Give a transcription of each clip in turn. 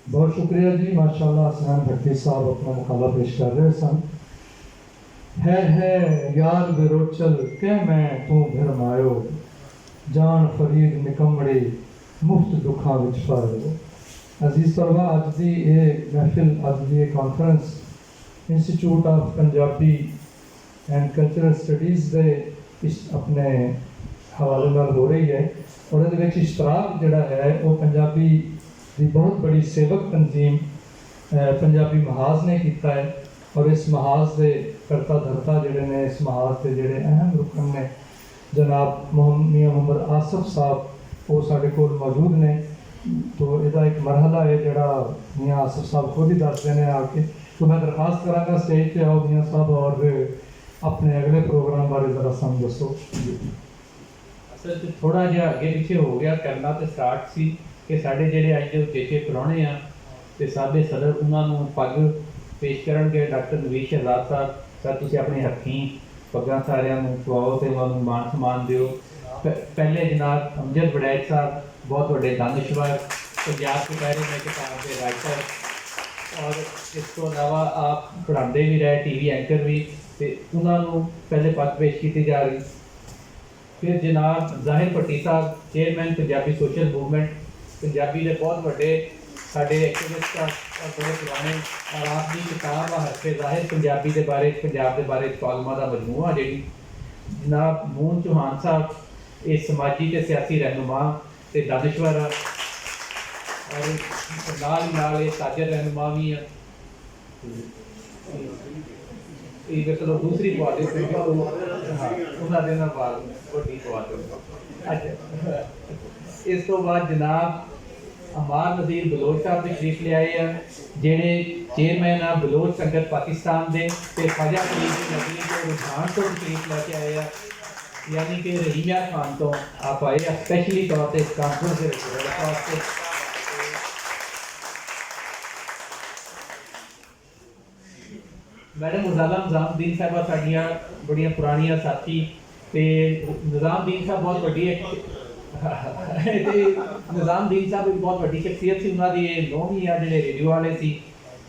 बहुत शुक्रिया जी। माशाल्लाह हसनैन भट्टी साहब अपना मुकाला पेश कर रहे सन। है यार बेरोचल के मैं तू भरमायो, जान फरीद निकमड़े मुफ्त दुखा विच फायो। अजीज तलबा, अज की ये महफिल, अज की ये conference institute of Punjabi and cultural studies के इस अपने हवाले नाल हो रही है और ये इश्तराक जोड़ा है वो पंजाबी की बहुत बड़ी सेवक तंजीम पंजाबी महाज ने किया है। और इस महाज के करता धरता जोड़े ने, इस महाज के जोड़े अहम रुकन ने जनाब मियाँ मोहम्मद आसफ साहब वो साढ़े को मौजूद ने। तो यदा एक मरहला है जोड़ा मियाँ आसफ साहब खुद ही दसते हैं आके। तो मैं दरखास्त कराँगा स्टेज पर आओ मियाँ साहब और अपने अगले प्रोग्राम बारे ज़रा सम दसो। असल तो थोड़ा जिहा अगे पिछे हो गया, करना तो स्टार्ट सी कि साढ़े ਜਿਹੜੇ ਅੱਜ ਦੇ ਉਚੇਚੇ ਪ੍ਰਾਹੁਣੇ ਆ ਤੇ ਸਾਬੇ ਸਦਰ ਉਹਨਾਂ ਨੂੰ ਪੱਗ ਪੇਸ਼ ਕਰਨਗੇ। ਡਾਕਟਰ ਨਵੀਦ ਸ਼ਹਿਜ਼ਾਦ ਸਾਹਿਬ, ਸਰ ਤੁਸੀਂ ਆਪਣੇ ਹੱਥੀਂ ਪੱਗਾਂ ਸਾਰਿਆਂ ਨੂੰ ਪਵਾਓ ਤੇ ਉਹਨਾਂ ਨੂੰ ਮਾਣ ਸਨਮਾਨ ਦਿਓ। ਪਹਿਲੇ ਜਨਾਬ ਅਮਜਦ ਵੜੈਚ ਸਾਹਿਬ, ਬਹੁਤ ਵੱਡੇ ਦਾਨਿਸ਼ਵਰ, ਪੰਜਾਬ के बारे में किताब के राइटर और इस तो अलावा आप पढ़ाते भी रहे, टीवी एंकर भी, तो उन्होंने पहले पग पेश की जा रही। फिर जनाब ज़ाहिर भट्टी साहब, chairman Punjabi social movement, Punjabi के बहुत बड़े साढ़े एक्टिविस्ट और बड़े पुराने, और आपकी किताब आ हरफे ज़ाहिर पंजाबी के बारे, पंजाब के बारे कॉलमां का मजमूआ जी। जनाब मून चौहान साहब, ये समाजी ते सियासी रहनुमा ते दानिश्वर और नाल ये साजर रहनुमा भी है। ये चलो दूसरी बात है, हाँ उन्होंने ना बात वड्डी बात है। अच्छा, इस तो बाद जनाब अमार नज़ीर बलोच साहब तशरीफ ले आए हैं, जेड़े चेयरमैन आ बलोच संगत पाकिस्तान के, ते ख्वाजा फरीद की नगरी के रुझान तो तशरीफ लेके आए हैं, यानी कि रहीमिया खान तो आप आए हैं स्पेशली तौर पर इस कॉन्फ्रेंस के मैडम मुजाला निज़ामुद्दीन साहबा साड़ियाँ बड़िया पुरानिया साथी, तो निज़ामुद्दीन साहब बहुत वड्डी निज़ामुद्दीन साहब एक बहुत वड्डी शख्सियत थी। उन्होंने नौ भी आ जो रेडियो वाले सी,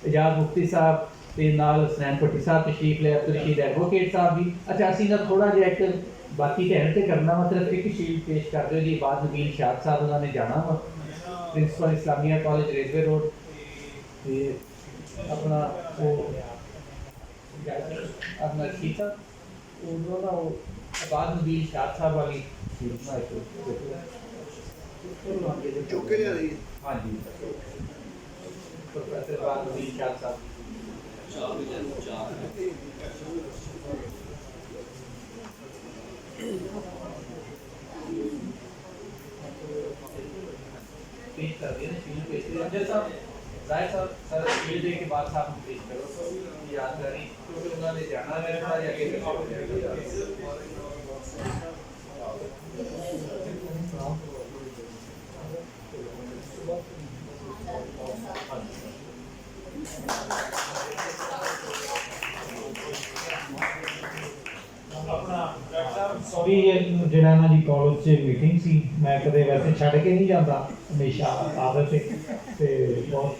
एजाज मुफ्ती साहब के नाल हसनैन भट्टी साहब तशरीफ ले, अब्दुल रशीद एडवोकेट साहब भी। अच्छा, असी ना थोड़ा जिहा एक बाकी कहने से करना, मतलब एक शील्ड पेश कर दो जी। बाद नबील शाद साहब उन्होंने जाना वा, principal Islamia college railway road, अपना वो अपना खींचा उन्होंने वो बाद नबील शाद साहब वाली हाँ जी, प्रोफेसर बाद नबील शाद साहब पेश कर दिया ना, शील्ड पेश कर दिया साहब। जाहिर साहब सर शील्ड डे के बाद साहब हम पेश करो याद करें, क्योंकि उन्होंने जाना है थोड़ा आगे। सॉरी जिहड़ा ना जी कॉलेज से मीटिंग सी, मैं कदे वैसे छड़ के नहीं जाता, हमेशा आदत है। बहुत